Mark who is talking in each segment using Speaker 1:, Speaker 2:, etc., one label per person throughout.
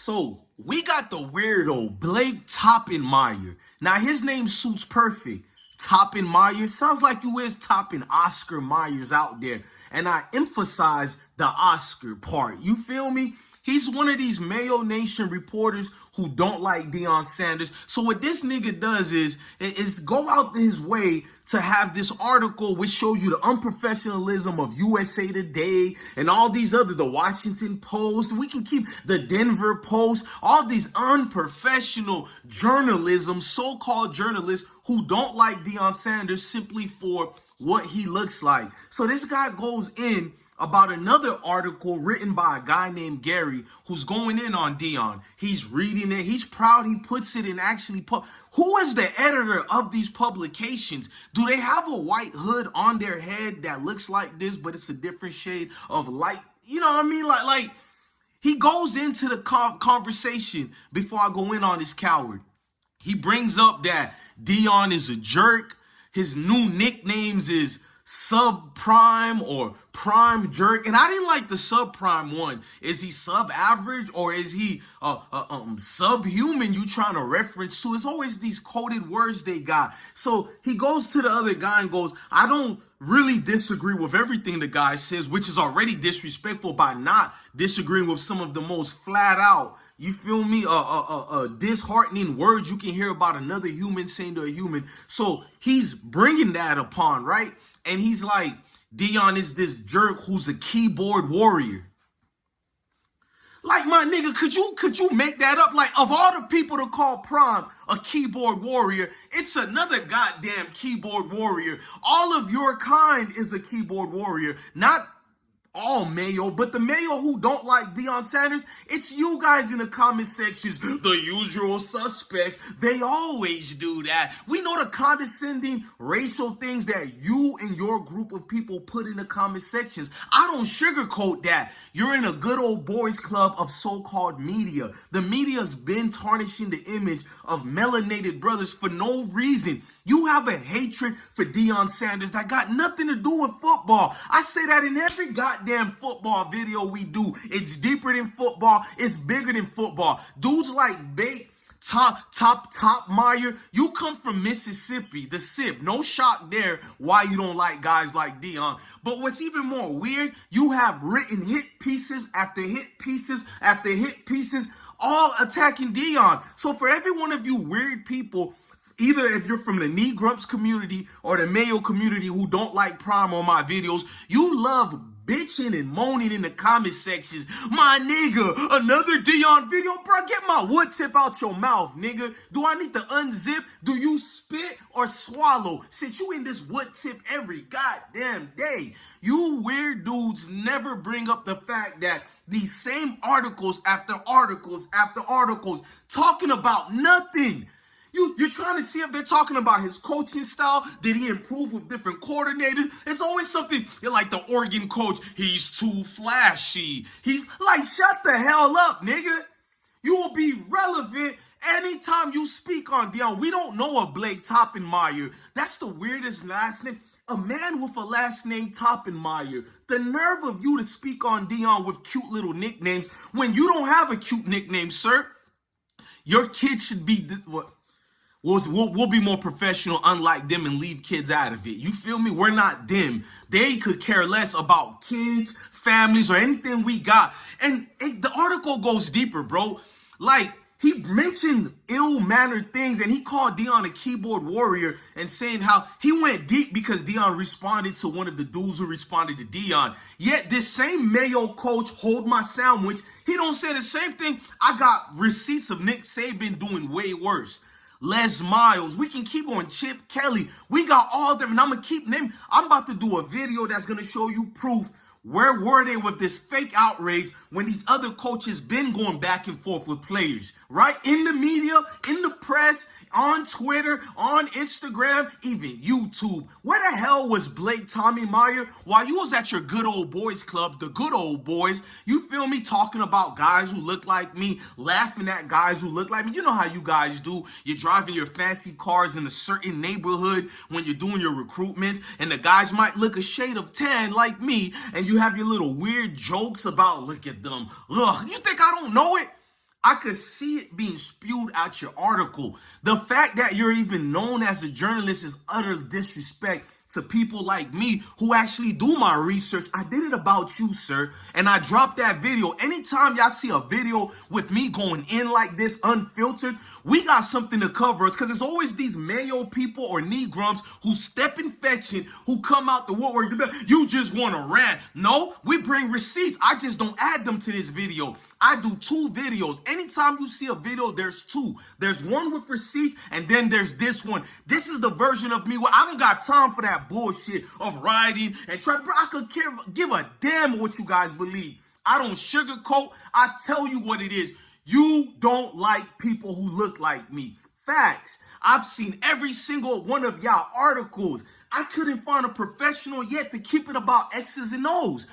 Speaker 1: So we got the weirdo Blake Toppmeyer. Now his name suits perfect. Toppmeyer sounds like you is topping Oscar Myers out there, and I emphasize the Oscar part. You feel me? He's one of these Mayo Nation reporters who don't like Deion Sanders. So what this nigga does is go out his way to have this article which shows you the unprofessionalism of USA Today and all these other, the Washington Post. We can keep the Denver Post, all these unprofessional journalism, so-called journalists who don't like Deion Sanders simply for what he looks like. So this guy goes in about another article written by a guy named Gary who's going in on Deion. He's reading it. He's proud. He puts it in actually. Who is the editor of these publications? Do they have a white hood on their head that looks like this, but it's a different shade of light? You know what I mean? Like he goes into the conversation before I go in on this coward. He brings up that Deion is a jerk. His new nicknames is subprime or prime jerk, and I didn't like the subprime one. Is he sub-average or is he subhuman? You trying to reference to? It's always these coded words they got. So he goes to the other guy and goes, I don't really disagree with everything the guy says, which is already disrespectful by not disagreeing with some of the most flat out, you feel me, disheartening words you can hear about another human saying to a human. So he's bringing that upon, right? And he's like, Deion is this jerk who's a keyboard warrior. Like, my nigga, could you make that up? Like, of all the people to call Prime a keyboard warrior, it's another goddamn keyboard warrior. All of your kind is a keyboard warrior, not all Mayo, but the Mayo who don't like Deion Sanders, it's you guys in the comment sections, the usual suspect. They always do that. We know the condescending racial things that you and your group of people put in the comment sections. I don't sugarcoat that. You're in a good old boys club of so-called media. The media's been tarnishing the image of melanated brothers for no reason. You have a hatred for Deion Sanders that got nothing to do with football. I say that in every goddamn football video we do. It's deeper than football. It's bigger than football. Dudes like Bake, Toppmeyer, you come from Mississippi, the SIP. No shock there why you don't like guys like Deion. But what's even more weird, you have written hit pieces after hit pieces after hit pieces, all attacking Deion. So for every one of you weird people, either if you're from the Knee Grumps community or the Mayo community who don't like Prime on my videos, you love bitching and moaning in the comment sections. My nigga, another Deion video? Bro, get my wood tip out your mouth, nigga. Do I need to unzip? Do you spit or swallow? Since you in this wood tip every goddamn day. You weird dudes never bring up the fact that these same articles after articles after articles talking about nothing. You're trying to see if they're talking about his coaching style. Did he improve with different coordinators? It's always something. You're like the Oregon coach. He's too flashy. He's like, shut the hell up, nigga. You will be relevant anytime you speak on Deion. We don't know a Blake Toppmeyer. That's the weirdest last name. A man with a last name Toppmeyer. The nerve of you to speak on Deion with cute little nicknames when you don't have a cute nickname, sir. Your kid should be what? We'll be more professional, unlike them, and leave kids out of it. You feel me? We're not them. They could care less about kids, families, or anything we got. And the article goes deeper, bro. Like, he mentioned ill-mannered things, and he called Deion a keyboard warrior and saying how he went deep because Deion responded to one of the dudes who responded to Deion. Yet this same Mayo coach, Hold My Sandwich, he don't say the same thing. I got receipts of Nick Saban doing way worse. Les Miles, we can keep on Chip Kelly. We got all of them, and I'm going to keep naming. I'm about to do a video that's going to show you proof. Where were they with this fake outrage when these other coaches been going back and forth with players, right? In the media, in the press, on Twitter, on Instagram, even YouTube. Where the hell was Blake Toppmeyer while you was at your good old boys club, the good old boys? You feel me? Talking about guys who look like me, laughing at guys who look like me. You know how you guys do. You're driving your fancy cars in a certain neighborhood when you're doing your recruitments, and the guys might look a shade of tan like me, and you have your little weird jokes about, look at them. Ugh, you think I don't know it? I could see it being spewed out your article. The fact that you're even known as a journalist is utter disrespect to people like me who actually do my research. I did it about you, sir, and I dropped that video. Anytime y'all see a video with me going in like this, unfiltered, we got something to cover us, because it's always these Mayo people or Negrums who step in fetching, who come out the woodwork. You just want to rant. No, we bring receipts. I just don't add them to this video. I do 2 videos. Anytime you see a video, there's 2. There's one with receipts, and then there's this one. This is the version of me where I don't got time for that bullshit of writing and trying. Bro, I could give a damn what you guys believe. I don't sugarcoat. I tell you what it is. You don't like people who look like me. Facts. I've seen every single one of y'all articles. I couldn't find a professional yet to keep it about X's and O's.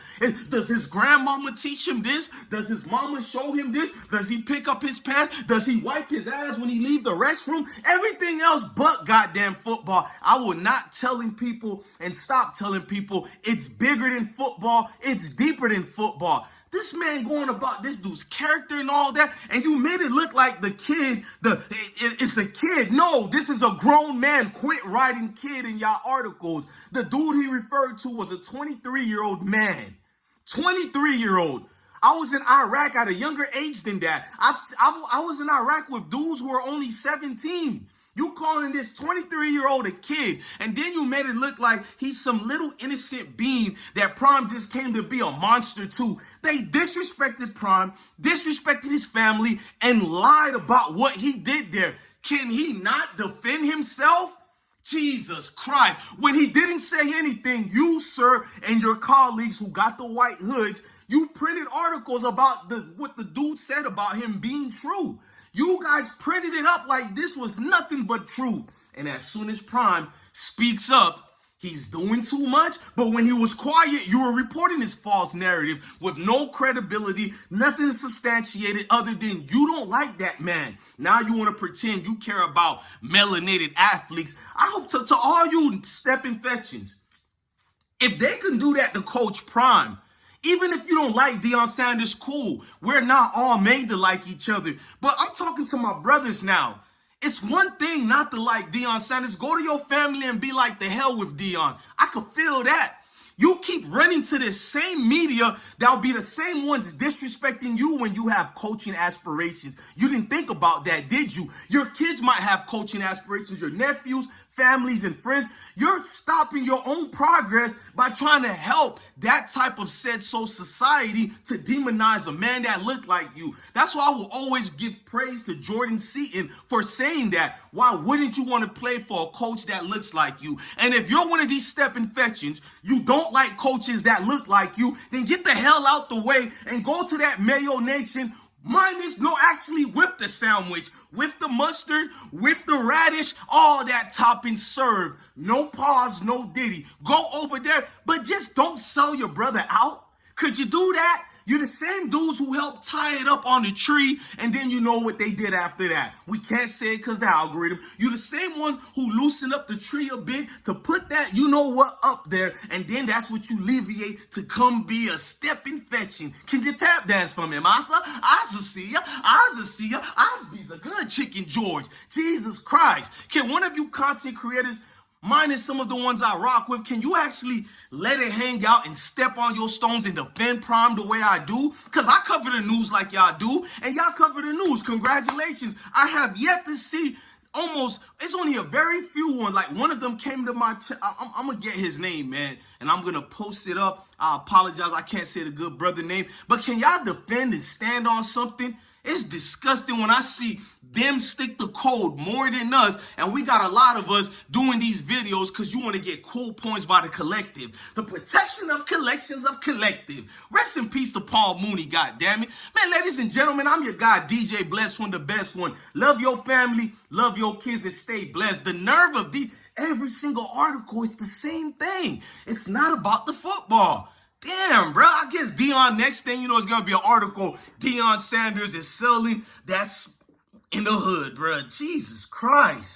Speaker 1: Does his grandmama teach him this? Does his mama show him this? Does he pick up his pants? Does he wipe his ass when he leave the restroom? Everything else but goddamn football. I will not telling people and stop telling people it's bigger than football. It's deeper than football. This man going about this dude's character and all that, and you made it look like the kid, it's a kid. No, this is a grown man, quit writing kid in y'all articles. The dude he referred to was a 23-year-old man. 23-year-old. I was in Iraq at a younger age than that. I was in Iraq with dudes who were only 17. You calling this 23-year-old a kid, and then you made it look like he's some little innocent being that Prime just came to be a monster too. They disrespected Prime, disrespected his family, and lied about what he did there. Can he not defend himself? Jesus Christ. When he didn't say anything, you, sir, and your colleagues who got the white hoods, you printed articles about what the dude said about him being true. You guys printed it up like this was nothing but true. And as soon as Prime speaks up, he's doing too much. But when he was quiet, you were reporting his false narrative with no credibility, nothing substantiated other than you don't like that man. Now you want to pretend you care about melanated athletes. I hope to all you stepping fetchings, if they can do that to Coach Prime, even if you don't like Deion Sanders, cool. We're not all made to like each other. But I'm talking to my brothers now. It's one thing not to like Deion Sanders. Go to your family and be like, the hell with Deion. I could feel that. You keep running to this same media that'll be the same ones disrespecting you when you have coaching aspirations. You didn't think about that, did you? Your kids might have coaching aspirations, your nephews, families, and friends. You're stopping your own progress by trying to help that type of said-so society to demonize a man that looked like you. That's why I will always give praise to Jordan Seaton for saying that. Why wouldn't you want to play for a coach that looks like you? And if you're one of these stepping fetchings, you don't like coaches that look like you, then get the hell out the way and go to that Mayo Nation minus, no, actually with the sandwich, with the mustard, with the radish, all that topping served. No pause, no diddy. Go over there, but just don't sell your brother out. Could you do that? You're the same dudes who helped tie it up on the tree, and then you know what they did after that. We can't say it because the algorithm. You're the same ones who loosened up the tree a bit to put that you know what up there, and then that's what you alleviate to come be a stepping fetching. Can you tap dance for me, massa? I see ya. Osby's a good chicken, George. Jesus Christ. Can one of you content creators, minus some of the ones I rock with, can you actually let it hang out and step on your stones and defend Prime the way I do? Because I cover the news like y'all do, and y'all cover the news. Congratulations. I have yet to see it's only a very few ones. Like one of them came to my, I'm going to get his name, man, and I'm going to post it up. I apologize. I can't say the good brother name, but can y'all defend and stand on something? It's disgusting when I see them stick to code more than us, and we got a lot of us doing these videos because you want to get cool points by the collective. The protection of collections of collective. Rest in peace to Paul Mooney, goddammit. Man, ladies and gentlemen, I'm your guy, DJ Blessed One, the best one. Love your family, love your kids, and stay blessed. The nerve of these, every single article is the same thing. It's not about the football. Damn, bro. I guess Deion, next thing you know, is going to be an article. Deion Sanders is selling. That's in the hood, bro. Jesus Christ.